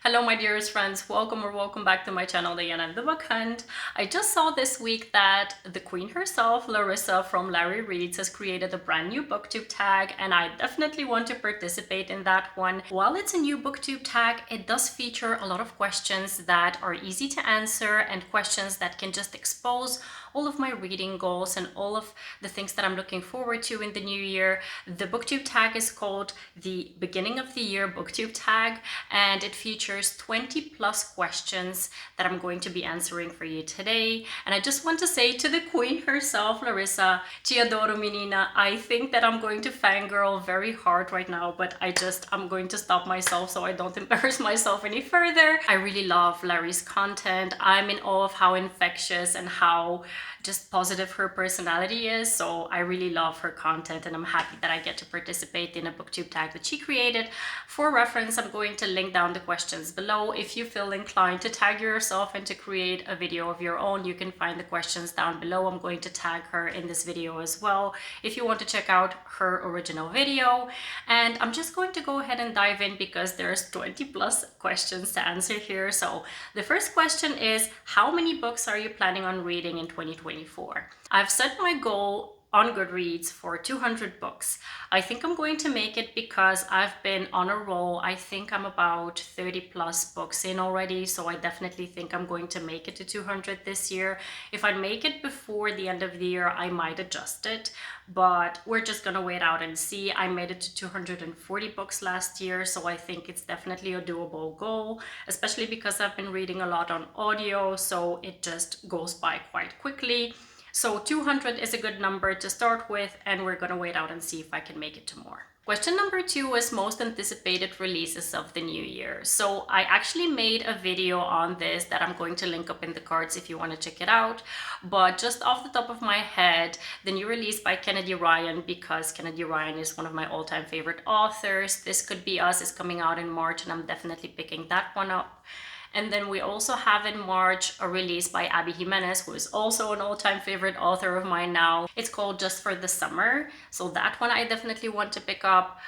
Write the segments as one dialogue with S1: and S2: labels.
S1: Hello my dearest friends, welcome back to my channel, Diana and the Book Hunt. I just saw this week that the queen herself, Larissa from Larry Reads, has created a brand new booktube tag, and I definitely want to participate in that one. While it's a new booktube tag, it does feature a lot of questions that are easy to answer and questions that can just expose all of my reading goals and all of the things that I'm looking forward to in the new year. The booktube tag is called the Beginning of the Year Booktube Tag, and it features 20 plus questions that I'm going to be answering for you today. And I just want to say to the queen herself, Larissa, Ti adoro menina. I think that I'm going to fangirl very hard right now, but I'm going to stop myself so I don't embarrass myself any further. I really love Larry's content. I'm in awe of how infectious and how just positive her personality is. So I really love her content, and I'm happy that I get to participate in a booktube tag that she created. For reference, I'm going to link down the questions below. If you feel inclined to tag yourself and to create a video of your own, you can find the questions down below. I'm going to tag her in this video as well if you want to check out her original video. And I'm just going to go ahead and dive in because there's 20 plus questions to answer here. So the first question is, how many books are you planning on reading in 2024? I've set my goal on Goodreads for 200 books. I think I'm going to make it because I've been on a roll. I think I'm about 30 plus books in already, so I definitely think I'm going to make it to 200 this year. If I make it before the end of the year, I might adjust it, but we're just gonna wait out and see. I made it to 240 books last year, so I think it's definitely a doable goal, especially because I've been reading a lot on audio, so it just goes by quite quickly. So 200 is a good number to start with, and we're gonna wait out and see if I can make it to more. Question number 2 is most anticipated releases of the new year. So I actually made a video on this that I'm going to link up in the cards if you want to check it out. But just off the top of my head, the new release by Kennedy Ryan, because Kennedy Ryan is one of my all-time favorite authors. This Could Be Us is coming out in March, and I'm definitely picking that one up. And then we also have in March a release by Abby Jimenez, who is also an all-time favorite author of mine now. It's called Just for the Summer. So that one I definitely want to pick up.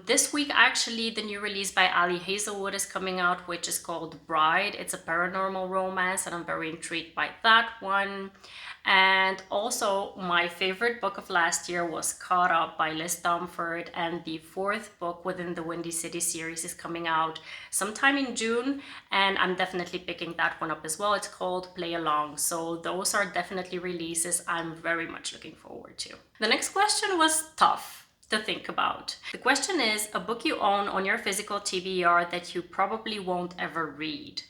S1: This week, actually, the new release by Ali Hazelwood is coming out, which is called Bride. It's a paranormal romance, and I'm very intrigued by that one. And also, my favorite book of last year was Caught Up by Liz Stamford, and the 4th book within the Windy City series is coming out sometime in June, and I'm definitely picking that one up as well. It's called Play Along. So those are definitely releases I'm very much looking forward to. The next question was tough to think about. The question is, a book you own on your physical TBR that you probably won't ever read.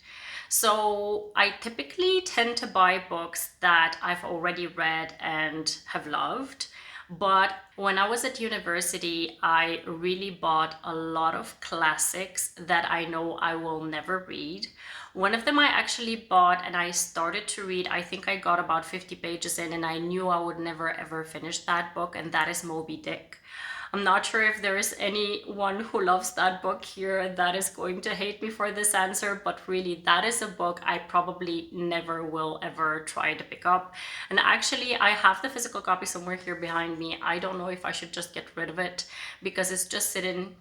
S1: So I typically tend to buy books that I've already read and have loved. But when I was at university, I really bought a lot of classics that I know I will never read. One of them I actually bought and I started to read. I think I got about 50 pages in and I knew I would never ever finish that book, and that is Moby Dick. I'm not sure if there is anyone who loves that book here that is going to hate me for this answer, but really that is a book I probably never will ever try to pick up. And actually, I have the physical copy somewhere here behind me. I don't know if I should just get rid of it because it's just sitting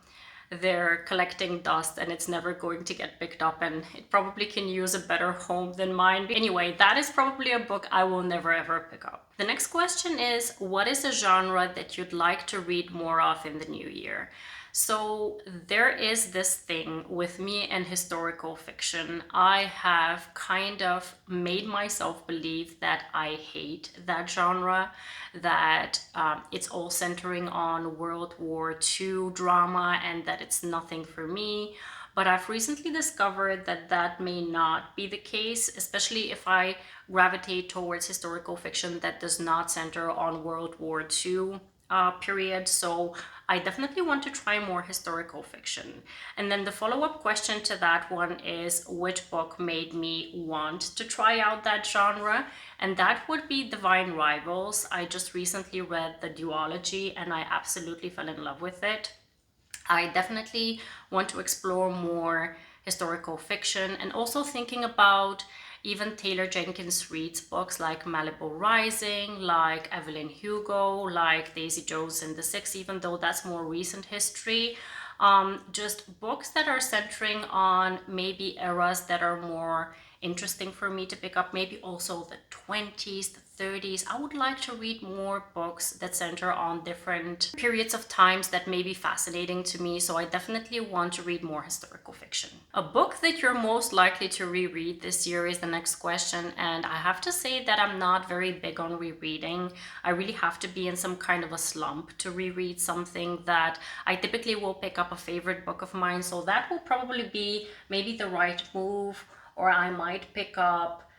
S1: there collecting dust and it's never going to get picked up, and it probably can use a better home than mine. Anyway, that is probably a book I will never ever pick up. The next question is, what is a genre that you'd like to read more of in the new year? So there is this thing with me and historical fiction. I have kind of made myself believe that I hate that genre, that it's all centering on World War II drama and that it's nothing for me. But I've recently discovered that that may not be the case, especially if I gravitate towards historical fiction that does not center on World War II period. So I definitely want to try more historical fiction. And then the follow-up question to that one is, which book made me want to try out that genre? And that would be Divine Rivals. I just recently read the duology and I absolutely fell in love with it. I definitely want to explore more historical fiction, and also thinking about even Taylor Jenkins Reid's books like Malibu Rising, like Evelyn Hugo, like Daisy Jones and the Six, even though that's more recent history. Just books that are centering on maybe eras that are more interesting for me to pick up, maybe also the 20s, the 30s. I would like to read more books that center on different periods of times that may be fascinating to me, so I definitely want to read more historical fiction. A book that you're most likely to reread this year is the next question, and I have to say that I'm not very big on rereading. I really have to be in some kind of a slump to reread something. That I typically will pick up a favorite book of mine, so that will probably be maybe The Right Move, or I might pick up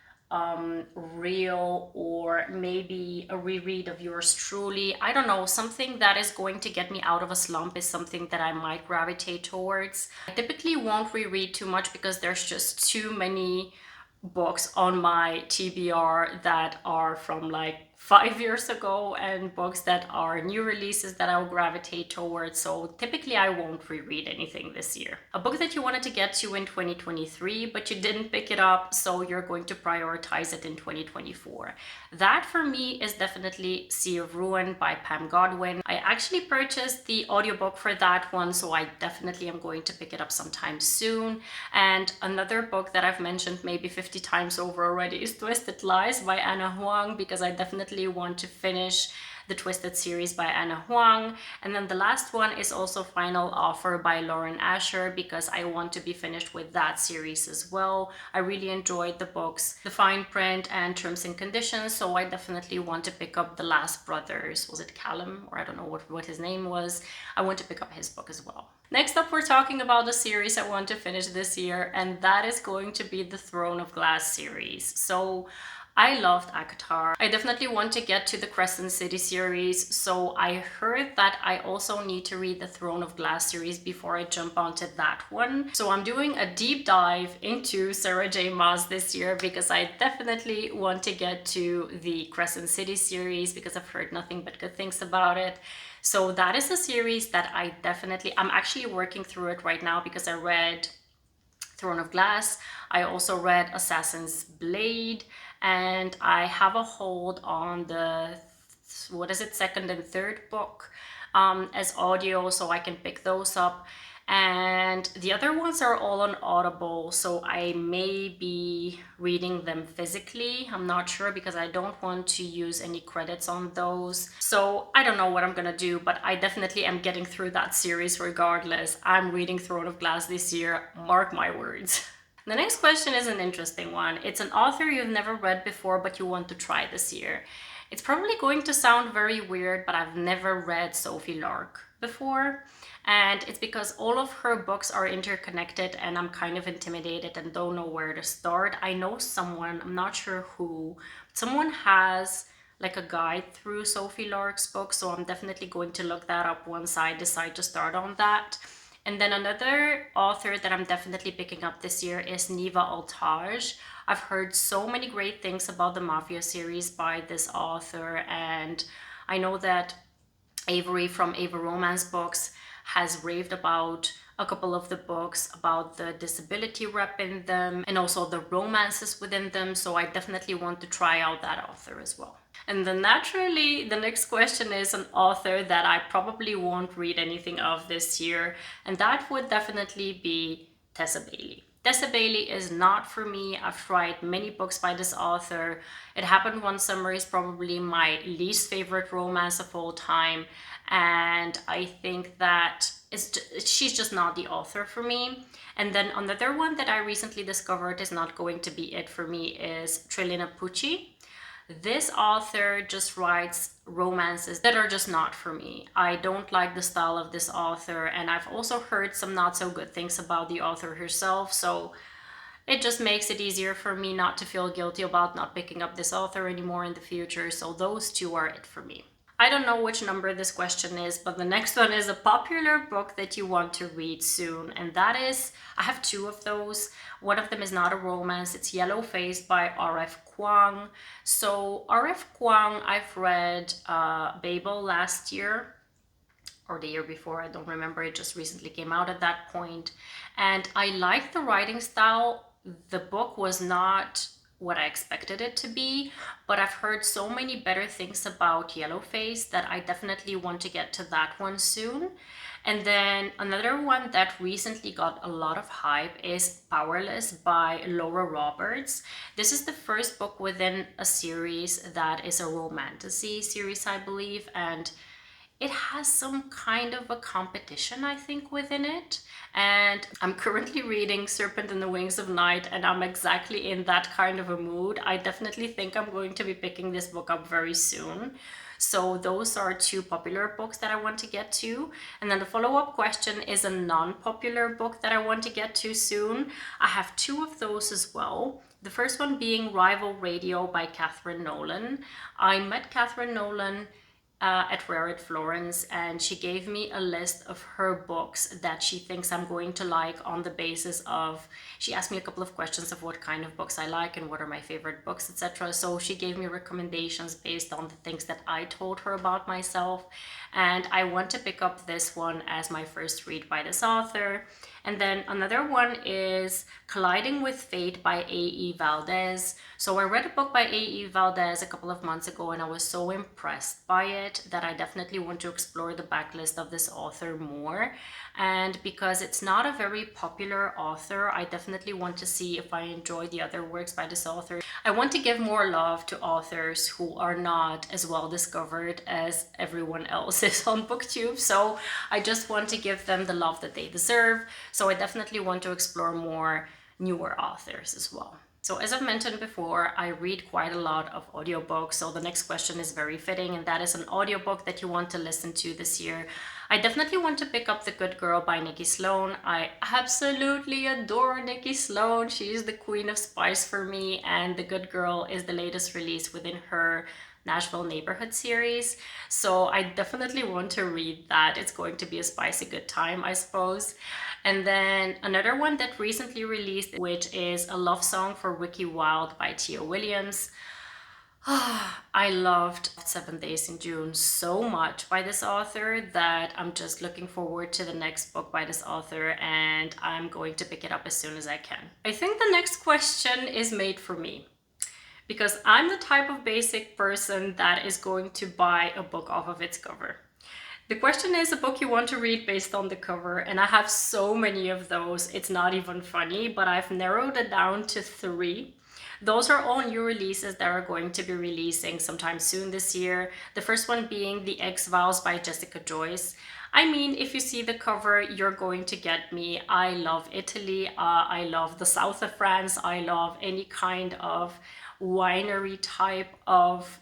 S1: Real, or maybe a reread of yours truly. I don't know, something that is going to get me out of a slump is something that I might gravitate towards. I typically won't reread too much because there's just too many books on my TBR that are from like 5 years ago, and books that are new releases that I'll gravitate towards. So typically I won't reread anything this year. A book that you wanted to get to in 2023 but you didn't pick it up, so you're going to prioritize it in 2024. That for me is definitely Sea of Ruin by Pam Godwin. I actually purchased the audiobook for that one, so I definitely am going to pick it up sometime soon. And another book that I've mentioned maybe 50 times over already is Twisted Lies by Anna Huang, because I definitely want to finish the Twisted series by Anna Huang. And then the last one is also Final Offer by Lauren Asher, because I want to be finished with that series as well. I really enjoyed the books, The Fine Print and Terms and Conditions, so I definitely want to pick up The Last Brothers. Was it Callum? Or I don't know what his name was. I want to pick up his book as well. Next up, we're talking about the series I want to finish this year, and that is going to be the Throne of Glass series. So I loved ACOTAR. I definitely want to get to the Crescent City series, so I heard that I also need to read the Throne of Glass series before I jump onto that one. So I'm doing a deep dive into Sarah J Maas this year, because I definitely want to get to the Crescent City series because I've heard nothing but good things about it. So that is a series that I'm actually working through it right now, because I read Throne of Glass. I also read Assassin's Blade, and I have a hold on the, second and third book as audio, so I can pick those up. And the other ones are all on Audible, so I may be reading them physically. I'm not sure, because I don't want to use any credits on those. So I don't know what I'm gonna do, but I definitely am getting through that series regardless. I'm reading Throne of Glass this year, mark my words. The next question is an interesting one. It's an author you've never read before but you want to try this year. It's probably going to sound very weird, but I've never read Sophie Lark before. And it's because all of her books are interconnected and I'm kind of intimidated and don't know where to start. I know someone, I'm not sure who, but someone has like a guide through Sophie Lark's book, so I'm definitely going to look that up once I decide to start on that. And then another author that I'm definitely picking up this year is Niva Altaj. I've heard so many great things about the Mafia series by this author, and I know that Avery from Ava Romance Books has raved about a couple of the books, about the disability rep in them and also the romances within them, so I definitely want to try out that author as well. And then naturally, the next question is an author that I probably won't read anything of this year, and that would definitely be Tessa Bailey. Tessa Bailey is not for me. I've tried many books by this author. It Happened One Summer is probably my least favorite romance of all time, and I think that she's just not the author for me. And then another one that I recently discovered is not going to be it for me is Trilina Pucci. This author just writes romances that are just not for me. I don't like the style of this author, and I've also heard some not so good things about the author herself, so it just makes it easier for me not to feel guilty about not picking up this author anymore in the future, so those two are it for me. I don't know which number this question is, but the next one is a popular book that you want to read soon, and that is, I have two of those. One of them is not a romance, it's Yellow Face by R.F. Kuang. So R.F. Kuang, I've read Babel last year, or the year before, I don't remember, it just recently came out at that point. And I liked the writing style. The book was not what I expected it to be, but I've heard so many better things about Yellowface that I definitely want to get to that one soon. And then another one that recently got a lot of hype is Powerless by Laura Roberts. This is the first book within a series that is a romantasy series, I believe, and it has some kind of a competition, I think, within it. And I'm currently reading Serpent and the Wings of Night, and I'm exactly in that kind of a mood. I definitely think I'm going to be picking this book up very soon. So those are two popular books that I want to get to. And then the follow-up question is a non-popular book that I want to get to soon. I have two of those as well. The first one being Rival Radio by Catherine Nolan. I met Catherine Nolan at Reread Florence, and she gave me a list of her books that she thinks I'm going to like on the basis of, she asked me a couple of questions of what kind of books I like and what are my favorite books, etc. So she gave me recommendations based on the things that I told her about myself, and I want to pick up this one as my first read by this author. And then another one is Colliding with Fate by A.E. Valdez. So I read a book by A.E. Valdez a couple of months ago, and I was so impressed by it that I definitely want to explore the backlist of this author more. And because it's not a very popular author, I definitely want to see if I enjoy the other works by this author. I want to give more love to authors who are not as well discovered as everyone else is on BookTube. So I just want to give them the love that they deserve. So I definitely want to explore more newer authors as well. So as I've mentioned before, I read quite a lot of audiobooks. So the next question is very fitting, and that is an audiobook that you want to listen to this year. I definitely want to pick up The Good Girl by Nikki Sloan. I absolutely adore Nikki Sloan. She is the queen of spice for me, and The Good Girl is the latest release within her Nashville Neighborhood series. So I definitely want to read that. It's going to be a spicy good time, I suppose. And then another one that recently released, which is A Love Song for Ricky Wilde by Tia Williams. I loved 7 Days in June so much by this author that I'm just looking forward to the next book by this author, and I'm going to pick it up as soon as I can. I think the next question is made for me, because I'm the type of basic person that is going to buy a book off of its cover. The question is a book you want to read based on the cover, and I have so many of those, it's not even funny, but I've narrowed it down to 3. Those are all new releases that are going to be releasing sometime soon this year. The first one being The X-Files by Jessica Joyce. I mean, if you see the cover, you're going to get me. I love Italy, I love the south of France, I love any kind of winery type of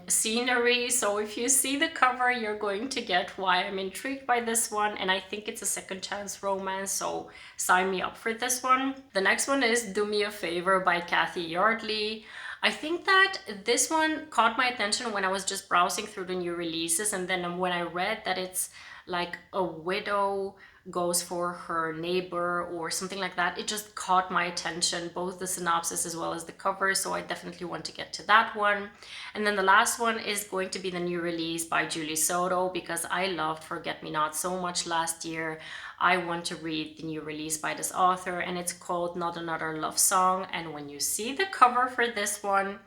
S1: scenery. So if you see the cover, you're going to get why I'm intrigued by this one, and I think it's a second chance romance, so sign me up for this one. The next one is Do Me a Favor by Kathy Yardley. I think that this one caught my attention when I was just browsing through the new releases, and then when I read that it's like a widow goes for her neighbor or something like that, it just caught my attention, both the synopsis as well as the cover, so I definitely want to get to that one. And then the last one is going to be the new release by Julie Soto, because I loved Forget Me Not so much last year. I want to read the new release by this author, and it's called Not Another Love Song. And when you see the cover for this one,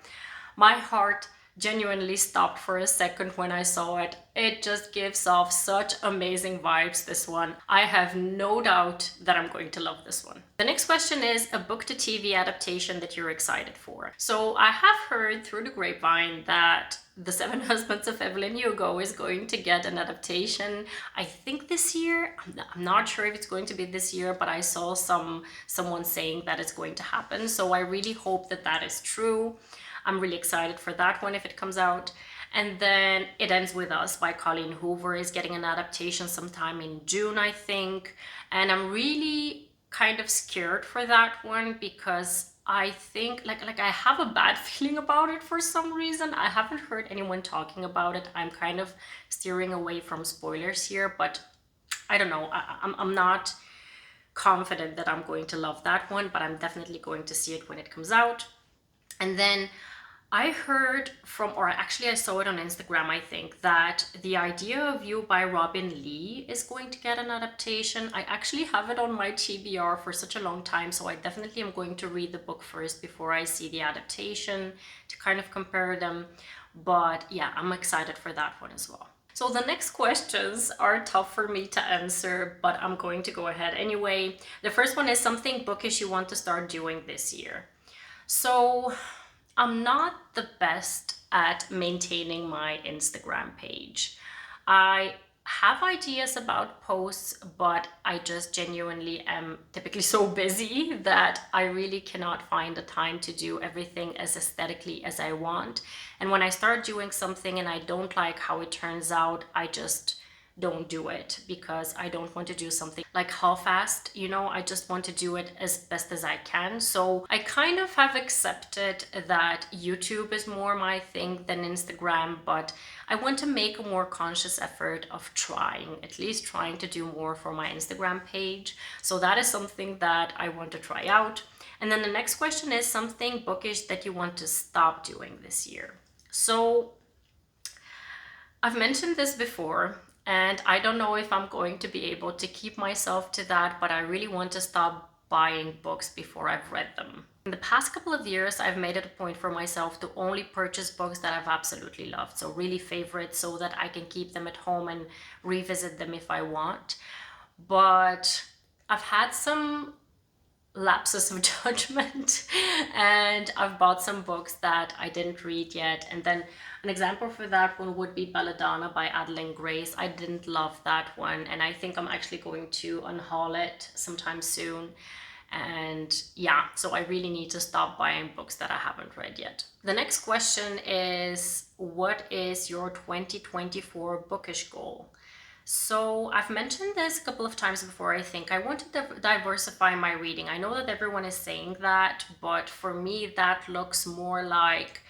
S1: my heart genuinely stopped for a second when I saw it. It just gives off such amazing vibes, this one. I have no doubt that I'm going to love this one. The next question is a book to TV adaptation that you're excited for. So I have heard through the grapevine that The Seven Husbands of Evelyn Hugo is going to get an adaptation, I think this year. I'm not sure if it's going to be this year, but I saw someone saying that it's going to happen. So I really hope that that is true. I'm really excited for that one if it comes out. And then It Ends With Us by Colleen Hoover is getting an adaptation sometime in June, I think. And I'm really kind of scared for that one, because I think like I have a bad feeling about it for some reason. I haven't heard anyone talking about it. I'm kind of steering away from spoilers here, but I don't know. I'm not confident that I'm going to love that one, but I'm definitely going to see it when it comes out. And then I heard from, or actually I saw it on Instagram, I think, that The Idea of You by Robin Lee is going to get an adaptation. I actually have it on my TBR for such a long time, so I definitely am going to read the book first before I see the adaptation to kind of compare them. But yeah, I'm excited for that one as well. So the next questions are tough for me to answer, but I'm going to go ahead anyway. The first one is something bookish you want to start doing this year. So I'm not the best at maintaining my Instagram page. I have ideas about posts, but I just genuinely am typically so busy that I really cannot find the time to do everything as aesthetically as I want. And when I start doing something and I don't like how it turns out, I just don't do it because I don't want to do something like half-assed, you know, I just want to do it as best as I can. So I kind of have accepted that YouTube is more my thing than Instagram, but I want to make a more conscious effort of at least trying to do more for my Instagram page. So that is something that I want to try out. And then the next question is something bookish that you want to stop doing this year. So I've mentioned this before, and I don't know if I'm going to be able to keep myself to that, but I really want to stop buying books before I've read them. In the past couple of years, I've made it a point for myself to only purchase books that I've absolutely loved, so really favorites, so that I can keep them at home and revisit them if I want. But I've had some lapses of judgment and I've bought some books that I didn't read yet. And then an example for that one would be Belladonna by Adeline Grace. I didn't love that one, and I think I'm actually going to unhaul it sometime soon. And yeah, so I really need to stop buying books that I haven't read yet. The next question is, what is your 2024 bookish goal? So I've mentioned this a couple of times before, I think. I want to diversify my reading. I know that everyone is saying that, but for me, that looks more like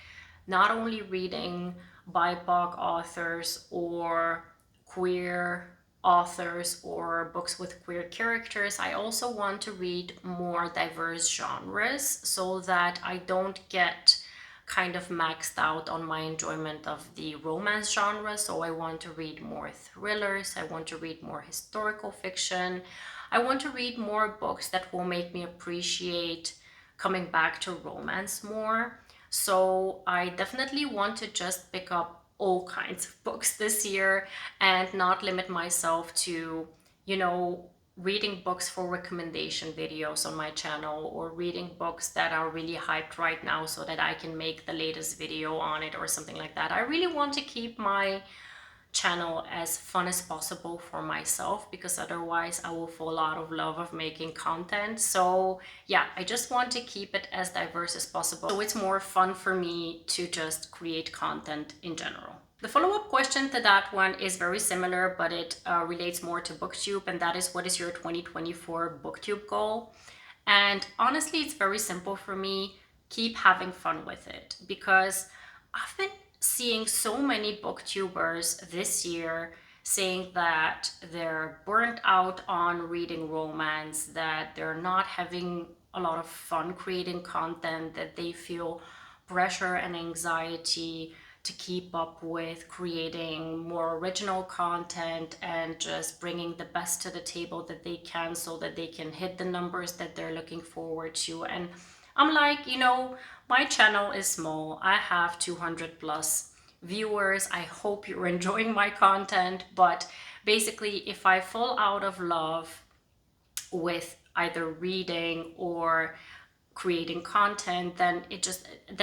S1: not only reading BIPOC authors or queer authors or books with queer characters. I also want to read more diverse genres so that I don't get kind of maxed out on my enjoyment of the romance genre. So I want to read more thrillers, I want to read more historical fiction, I want to read more books that will make me appreciate coming back to romance more. So I definitely want to just pick up all kinds of books this year and not limit myself to, you know, reading books for recommendation videos on my channel, or reading books that are really hyped right now so that I can make the latest video on it or something like that. I really want to keep my channel as fun as possible for myself, because otherwise I will fall out of love of making content. So yeah, I just want to keep it as diverse as possible, so it's more fun for me to just create content in general. The follow-up question to that one is very similar, but it relates more to Booktube, and that is, what is your 2024 Booktube goal? And honestly, it's very simple for me. Keep having fun with it, because I've been seeing so many booktubers this year saying that they're burnt out on reading romance, that they're not having a lot of fun creating content, that they feel pressure and anxiety to keep up with creating more original content and just bringing the best to the table that they can so that they can hit the numbers that they're looking forward to. And I'm like, you know, my channel is small. I have 200 plus viewers. I hope you're enjoying my content, but basically if I fall out of love with either reading or creating content, then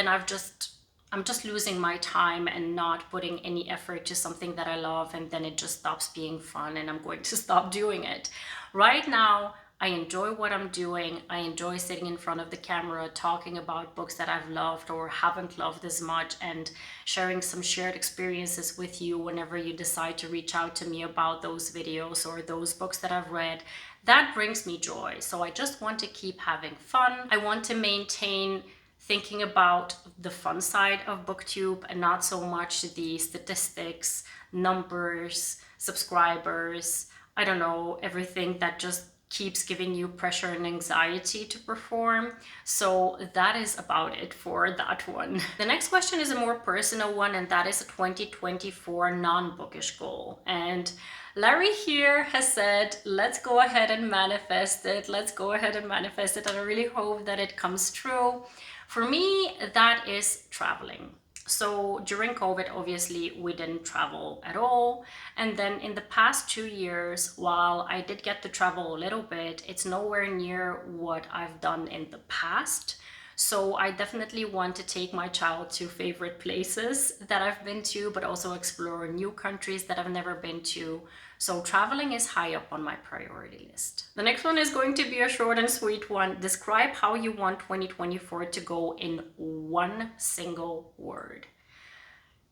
S1: I'm just losing my time and not putting any effort to something that I love, and then it just stops being fun and I'm going to stop doing it. Right now, I enjoy what I'm doing. I enjoy sitting in front of the camera, talking about books that I've loved or haven't loved as much, and sharing some shared experiences with you whenever you decide to reach out to me about those videos or those books that I've read. That brings me joy. So I just want to keep having fun. I want to maintain thinking about the fun side of Booktube and not so much the statistics, numbers, subscribers, I don't know, everything that just keeps giving you pressure and anxiety to perform. So that is about it for that one. The next question is a more personal one, and that is a 2024 non-bookish goal. And Larry here has said, let's go ahead and manifest it. Let's go ahead and manifest it. And I really hope that it comes true. For me, that is traveling. So during COVID, obviously, we didn't travel at all. And then in the past 2 years, while I did get to travel a little bit, it's nowhere near what I've done in the past. So I definitely want to take my child to favorite places that I've been to, but also explore new countries that I've never been to. So traveling is high up on my priority list. The next one is going to be a short and sweet one. Describe how you want 2024 to go in one single word.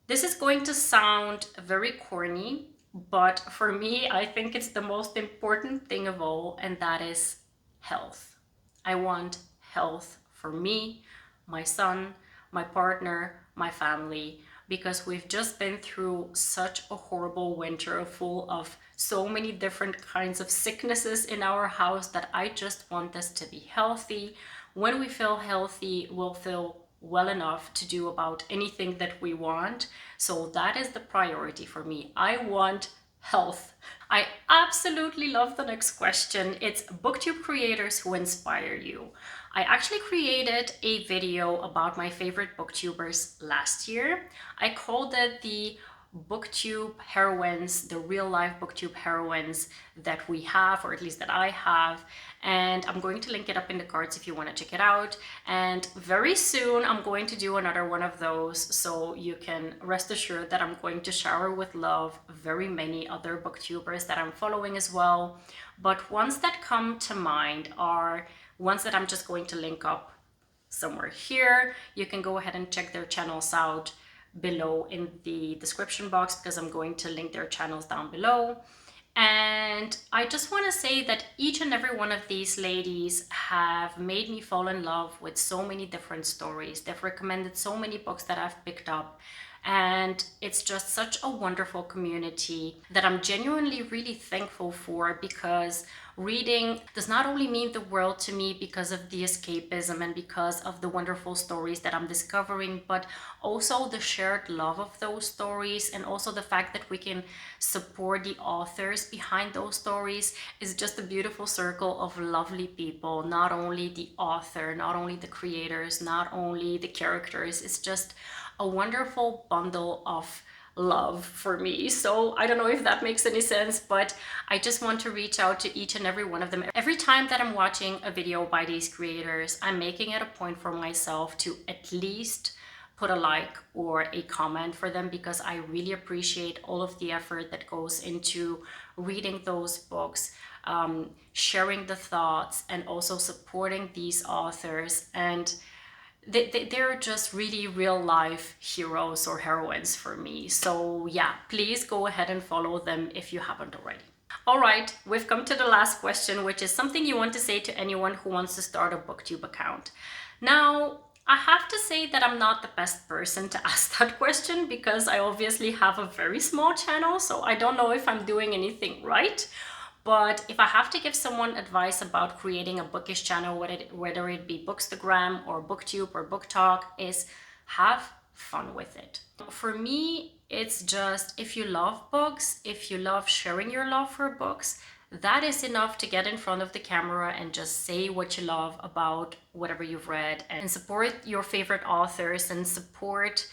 S1: This is going to sound very corny, but for me, I think it's the most important thing of all, and that is health. I want health for me, my son, my partner, my family, because we've just been through such a horrible winter full of so many different kinds of sicknesses in our house that I just want us to be healthy. When we feel healthy, we'll feel well enough to do about anything that we want. So that is the priority for me. I want health. I absolutely love the next question. It's booktube creators who inspire you. I actually created a video about my favorite booktubers last year. I called it the booktube heroines, the real life booktube heroines that we have, or at least that I have. And I'm going to link it up in the cards if you want to check it out. And very soon I'm going to do another one of those, so you can rest assured that I'm going to shower with love very many other booktubers that I'm following as well. But ones that come to mind are ones that I'm just going to link up somewhere here. You can go ahead and check their channels out below in the description box, because I'm going to link their channels down below. And I just want to say that each and every one of these ladies have made me fall in love with so many different stories. They've recommended so many books that I've picked up. And it's just such a wonderful community that I'm genuinely really thankful for, because reading does not only mean the world to me because of the escapism and because of the wonderful stories that I'm discovering, but also the shared love of those stories, and also the fact that we can support the authors behind those stories is just a beautiful circle of lovely people. Not only the author, not only the creators, not only the characters, it's just a wonderful bundle of love for me. So I don't know if that makes any sense, but I just want to reach out to each and every one of them. Every time that I'm watching a video by these creators, I'm making it a point for myself to at least put a like or a comment for them, because I really appreciate all of the effort that goes into reading those books, sharing the thoughts, and also supporting these authors. And they're just really real life heroes or heroines for me. So yeah, please go ahead and follow them if you haven't already. All right, we've come to the last question, which is something you want to say to anyone who wants to start a booktube account. Now, I have to say that I'm not the best person to ask that question, because I obviously have a very small channel, so I don't know if I'm doing anything right. But if I have to give someone advice about creating a bookish channel, whether it be Bookstagram or Booktube or Booktalk, is have fun with it. For me, it's just, if you love books, if you love sharing your love for books, that is enough to get in front of the camera and just say what you love about whatever you've read, and support your favorite authors and support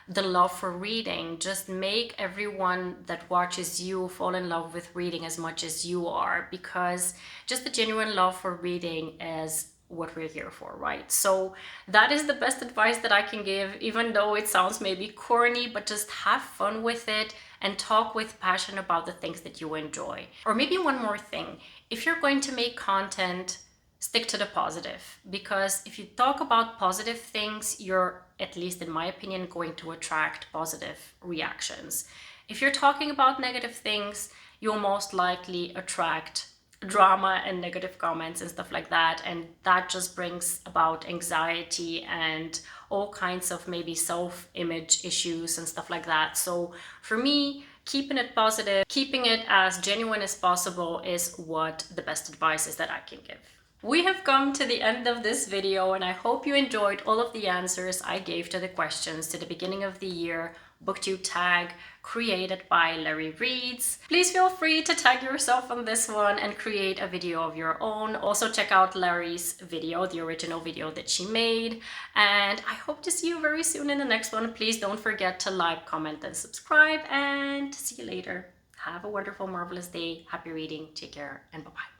S1: the love for reading. Just make everyone that watches you fall in love with reading as much as you are, because just the genuine love for reading is what we're here for, right? So that is the best advice that I can give, even though it sounds maybe corny, but just have fun with it and talk with passion about the things that you enjoy. Or maybe one more thing, if you're going to make content, stick to the positive, because if you talk about positive things, you're, at least in my opinion, going to attract positive reactions. If you're talking about negative things, you'll most likely attract drama and negative comments and stuff like that, and that just brings about anxiety and all kinds of maybe self-image issues and stuff like that. So for me, keeping it positive, keeping it as genuine as possible is what the best advice is that I can give. We have come to the end of this video, and I hope you enjoyed all of the answers I gave to the questions to the beginning of the year booktube tag created by Larry Reads. Please feel free to tag yourself on this one and create a video of your own. Also check out Larry's video, the original video that she made. And I hope to see you very soon in the next one. Please don't forget to like, comment, and subscribe, and see you later. Have a wonderful, marvelous day. Happy reading. Take care, and bye-bye.